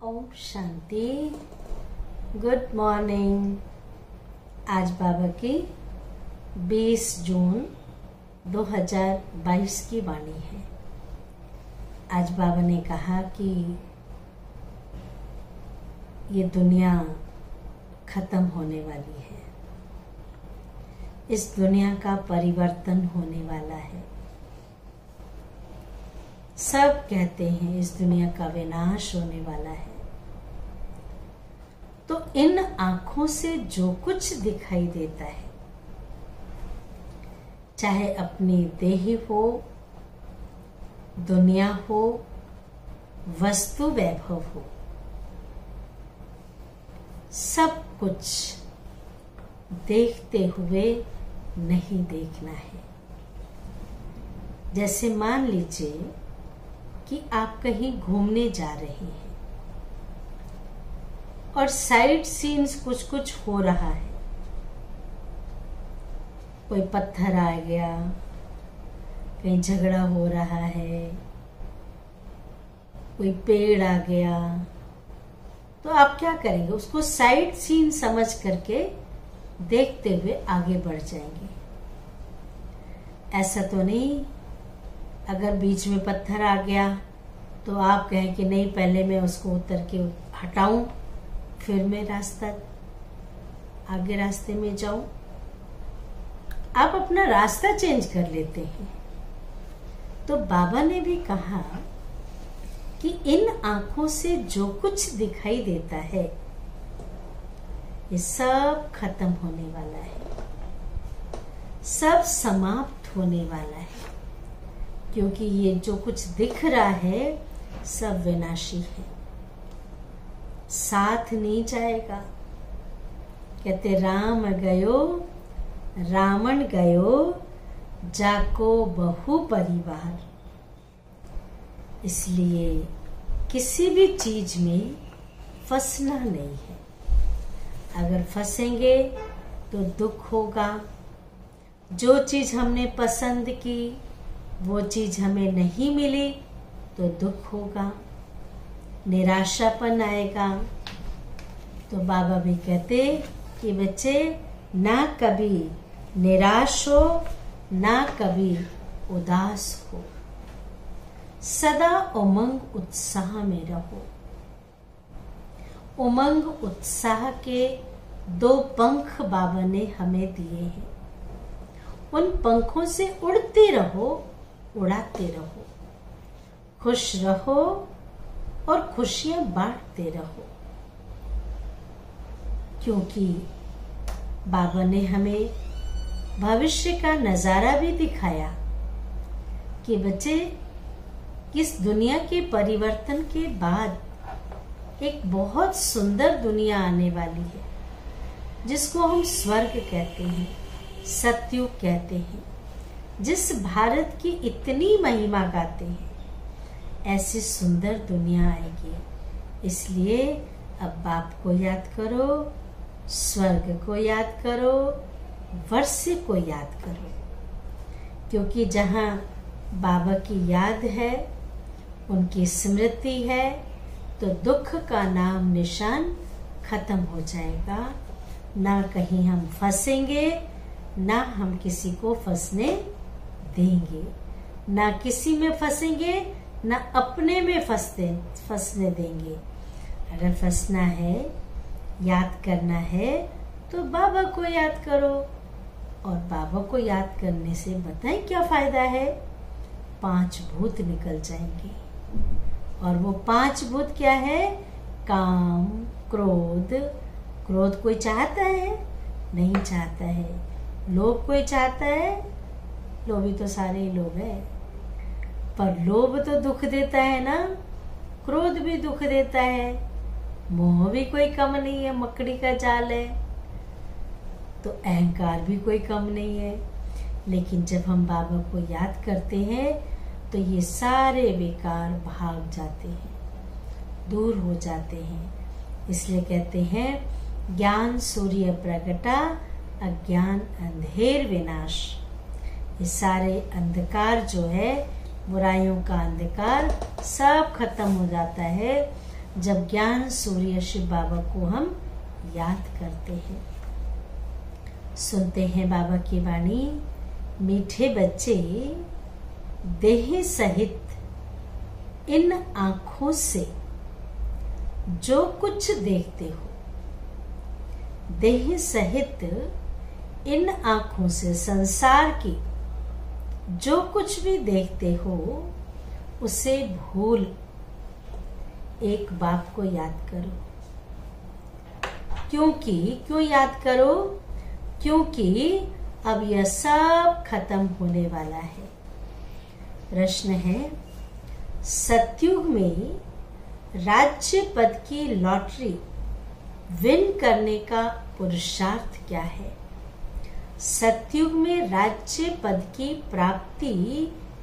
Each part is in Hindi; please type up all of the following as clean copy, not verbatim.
ओम शांति। Good morning. आज बाबा की 20 जून 2022 की वाणी है। आज बाबा ने कहा कि ये दुनिया खत्म होने वाली है, इस दुनिया का परिवर्तन होने वाला है। सब कहते हैं इस दुनिया का विनाश होने वाला है। तो इन आंखों से जो कुछ दिखाई देता है, चाहे अपनी देह हो, दुनिया हो, वस्तु वैभव हो, सब कुछ देखते हुए नहीं देखना है। जैसे मान लीजिए कि आप कहीं घूमने जा रहे हैं और साइड सीन्स कुछ कुछ हो रहा है। कोई पत्थर आ गया, कहीं झगड़ा हो रहा है, कोई पेड़ आ गया, तो आप क्या करेंगे? उसको साइड सीन समझ करके देखते हुए आगे बढ़ जाएंगे। ऐसा तो नहीं अगर बीच में पत्थर आ गया तो आप कहें कि नहीं, पहले मैं उसको उतर के हटाऊं, फिर मैं आगे रास्ते में जाऊं। आप अपना रास्ता चेंज कर लेते हैं। तो बाबा ने भी कहा कि इन आंखों से जो कुछ दिखाई देता है, ये सब खत्म होने वाला है, सब समाप्त होने वाला है। क्योंकि ये जो कुछ दिख रहा है सब विनाशी है, साथ नहीं जाएगा। कहते राम गयो रावण गयो, जाको बहु परिवार। इसलिए किसी भी चीज में फंसना नहीं है। अगर फंसेंगे तो दुख होगा। जो चीज हमने पसंद की वो चीज हमें नहीं मिली तो दुख होगा, निराशापन आएगा। तो बाबा भी कहते कि बच्चे ना कभी निराश हो, ना कभी उदास हो, सदा उमंग उत्साह में रहो। उमंग उत्साह के 2 पंख बाबा ने हमें दिए हैं। उन पंखों से उड़ते रहो, उड़ाते रहो, खुश रहो और खुशियां बांटते रहो। क्योंकि बाबा ने हमें भविष्य का नजारा भी दिखाया कि बच्चे, इस दुनिया के परिवर्तन के बाद एक बहुत सुंदर दुनिया आने वाली है, जिसको हम स्वर्ग कहते हैं, सतयुग कहते हैं। जिस भारत की इतनी महिमा गाते हैं, ऐसी सुंदर दुनिया आएगी। इसलिए अब बाप को याद करो, स्वर्ग को याद करो, वर्ष को याद करो। क्योंकि जहाँ बाबा की याद है, उनकी स्मृति है, तो दुख का नाम निशान खत्म हो जाएगा। ना कहीं हम फंसेंगे, ना हम किसी को फंसने देंगे, ना किसी में फंसेंगे, ना अपने में फंसने देंगे। अगर फंसना है, याद करना है, तो बाबा को याद करो। और बाबा को याद करने से बताएं क्या फायदा है? 5 भूत निकल जाएंगे। और वो 5 भूत क्या है? काम, क्रोध। क्रोध कोई चाहता है? नहीं चाहता है। लोभ कोई चाहता है? लोभी तो सारे ही लोग हैं, पर लोभ तो दुख देता है ना, क्रोध भी दुख देता है, मोह भी कोई कम नहीं है, मकड़ी का जाल है। तो अहंकार भी कोई कम नहीं है। लेकिन जब हम बाबा को याद करते हैं तो ये सारे विकार भाग जाते हैं, दूर हो जाते हैं। इसलिए कहते हैं ज्ञान सूर्य प्रगटा, अज्ञान अंधेर विनाश। ये सारे अंधकार जो है, बुराइयों का अंधकार, सब खत्म हो जाता है जब ज्ञान सूर्य शिव बाबा को हम याद करते हैं। सुनते हैं बाबा की वाणी। मीठे बच्चे, देह सहित इन आंखों से जो कुछ देखते हो, देह सहित इन आंखों से संसार की जो कुछ भी देखते हो उसे भूल एक बाप को याद करो। क्यों याद करो? क्योंकि अब यह सब खत्म होने वाला है। प्रश्न है, सतयुग में राज्य पद की लॉटरी विन करने का पुरुषार्थ क्या है? सतयुग में राज्य पद की प्राप्ति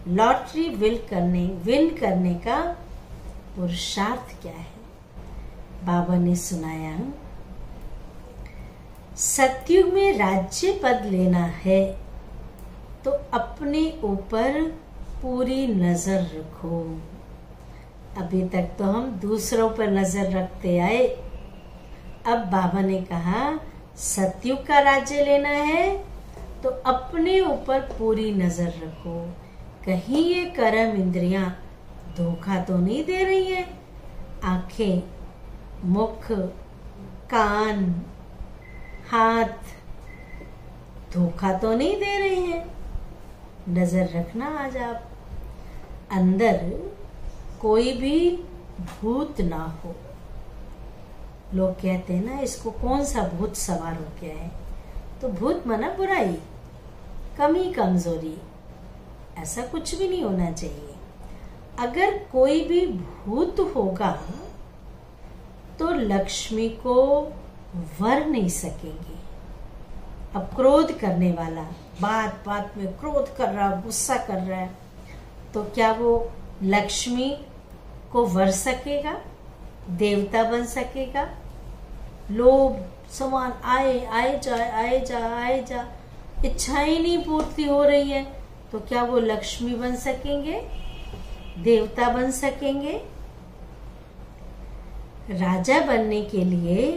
लॉटरी विन करने का पुरुषार्थ क्या है? बाबा ने सुनाया, सतयुग में राज्य पद लेना है तो अपने ऊपर पूरी नजर रखो। अभी तक तो हम दूसरों पर नजर रखते आए। अब बाबा ने कहा सतयुग का राज्य लेना है तो अपने ऊपर पूरी नजर रखो। कहीं ये कर्म इंद्रियां धोखा तो नहीं दे रही है? आंखें, मुख, कान, हाथ धोखा तो नहीं दे रहे हैं? नजर रखना आज आप। अंदर कोई भी भूत ना हो। लोग कहते हैं ना, इसको कौन सा भूत सवार हो गया है? तो भूत माना बुराई, कमी, कमजोरी, ऐसा कुछ भी नहीं होना चाहिए। अगर कोई भी भूत होगा तो लक्ष्मी को वर नहीं सकेंगे। अब क्रोध करने वाला बात बात में क्रोध कर रहा, गुस्सा कर रहा है, तो क्या वो लक्ष्मी को वर सकेगा? देवता बन सकेगा? लोभ समान आए जा, इच्छाएं नहीं पूर्ति हो रही है, तो क्या वो लक्ष्मी बन सकेंगे? देवता बन सकेंगे? राजा बनने के लिए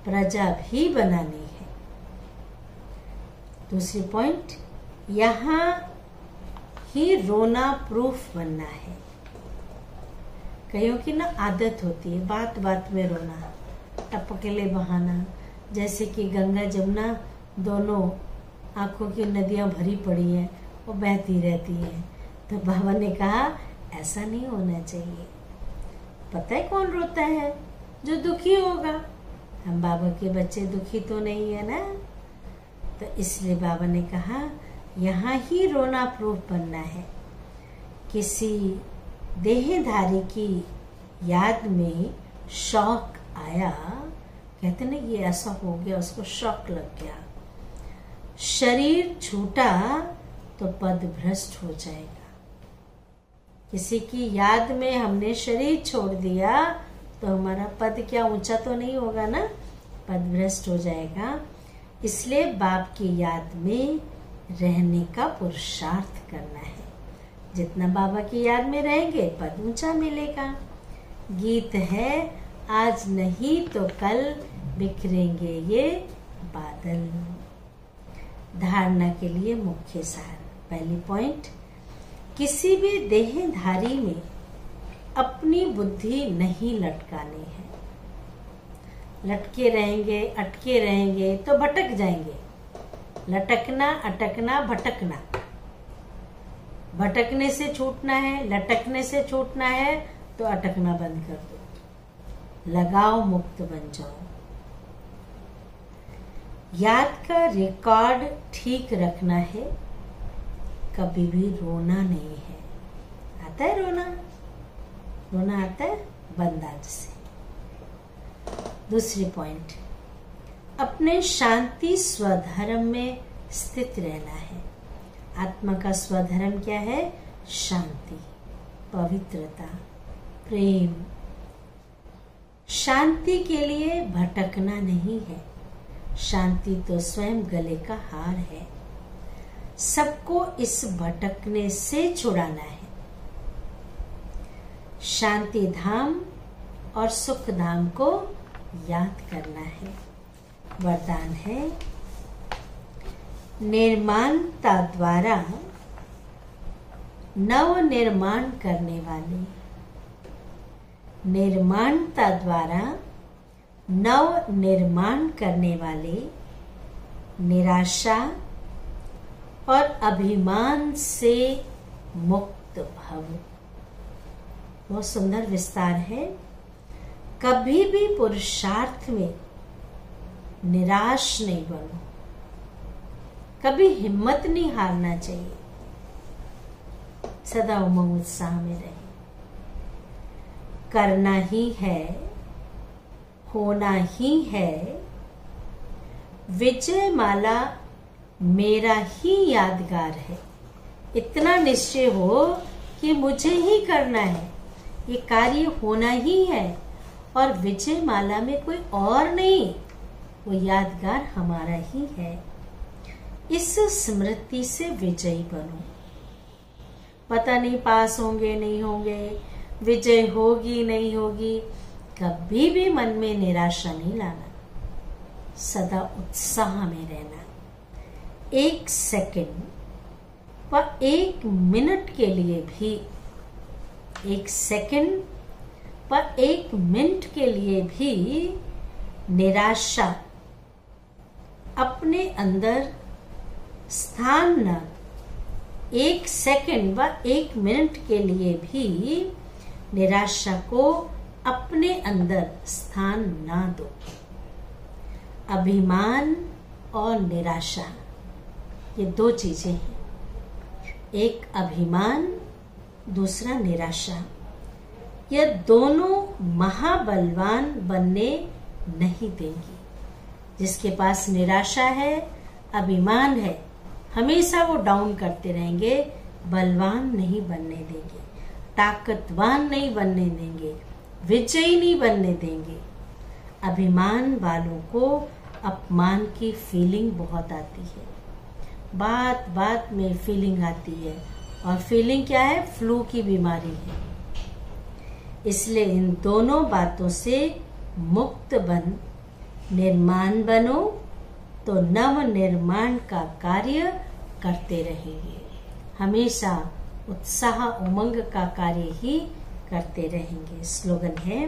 प्रजा भी बनानी है। दूसरी पॉइंट, यहां ही रोना प्रूफ बनना है। कईयों की ना आदत होती है बात बात में रोना, टपकेले बहाना, जैसे कि गंगा जमुना दोनों आंखों की नदियां भरी पड़ी हैं, वो बहती रहती हैं। तो बाबा ने कहा ऐसा नहीं होना चाहिए। पता है कौन रोता है? जो दुखी होगा। हम बाबा के बच्चे दुखी तो नहीं है ना, तो इसलिए बाबा ने कहा यहाँ ही रोना प्रूफ बनना है। किसी देहधारी की याद में शौक आया, कहते ना ये ऐसा हो गया, उसको शौक लग गया। शरीर छूटा तो पद भ्रष्ट हो जाएगा। किसी की याद में हमने शरीर छोड़ दिया तो हमारा पद क्या ऊंचा तो नहीं होगा ना, पद भ्रष्ट हो जाएगा। इसलिए बाप की याद में रहने का पुरुषार्थ करना है। जितना बाबा की याद में रहेंगे पद ऊंचा मिलेगा। गीत है, आज नहीं तो कल बिखरेंगे ये बादल। धारणा के लिए मुख्य सार। पहली पॉइंट, किसी भी देहधारी में अपनी बुद्धि नहीं लटकानी है। लटके रहेंगे, अटके रहेंगे तो भटक जाएंगे। लटकना, अटकना, भटकना। भटकने से छूटना है, लटकने से छूटना है तो अटकना बंद कर दो। लगाओ, मुक्त बन जाओ। याद का रिकॉर्ड ठीक रखना है। कभी भी रोना नहीं है। आता है रोना? रोना आता है? बंद आज से। दूसरी पॉइंट, अपने शांति स्वधर्म में स्थित रहना है। आत्मा का स्वधर्म क्या है? शांति, पवित्रता, प्रेम। शांति के लिए भटकना नहीं है। शांति तो स्वयं गले का हार है। सबको इस भटकने से छुड़ाना है। शांति धाम और सुख धाम को याद करना है। वरदान है, निर्माणता द्वारा नव निर्माण करने वाले, निर्माणता द्वारा नव निर्माण करने वाले, निराशा और अभिमान से मुक्त भव। बहुत सुंदर विस्तार है। कभी भी पुरुषार्थ में निराश नहीं बनो, कभी हिम्मत नहीं हारना चाहिए, सदा उमंग उत्साह में रहे। करना ही है, होना ही है, विजय माला मेरा ही यादगार है। इतना निश्चय हो कि मुझे ही करना है, ये कार्य होना ही है और विजय माला में कोई और नहीं, वो यादगार हमारा ही है। इस स्मृति से विजयी बनो। पता नहीं पास होंगे नहीं होंगे, विजय होगी नहीं होगी, कभी भी मन में निराशा नहीं लाना, सदा उत्साह में रहना। 1 सेकंड व 1 मिनट के लिए भी, 1 सेकंड व 1 मिनट के लिए भी निराशा अपने अंदर स्थान न, 1 सेकंड व 1 मिनट के लिए भी निराशा को अपने अंदर स्थान ना दो। अभिमान और निराशा, ये 2 चीजें हैं। एक अभिमान, दूसरा निराशा। यह दोनों महाबलवान बनने नहीं देंगी। जिसके पास निराशा है, अभिमान है, हमेशा वो डाउन करते रहेंगे, बलवान नहीं बनने देंगे, ताकतवान नहीं बनने देंगे, विजयी नहीं बनने देंगे। अभिमान वालों को अपमान की फीलिंग बहुत आती है, बात बात में फीलिंग आती है, और फीलिंग क्या है? फ्लू की बीमारी है। इसलिए इन दोनों बातों से मुक्त बन निर्माण बनो तो नव निर्माण का कार्य करते रहेंगे। हमेशा उत्साह उमंग का कार्य ही करते रहेंगे। स्लोगन है,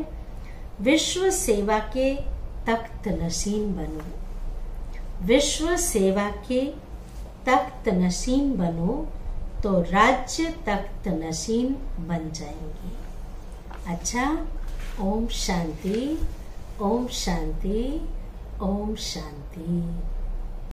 विश्व सेवा के तख्त नशीन बनो, विश्व सेवा के तख्त नशीन बनो तो राज्य तख्त नशीन बन जाएंगे। अच्छा, ओम शांति, ओम शांति, ओम शांति।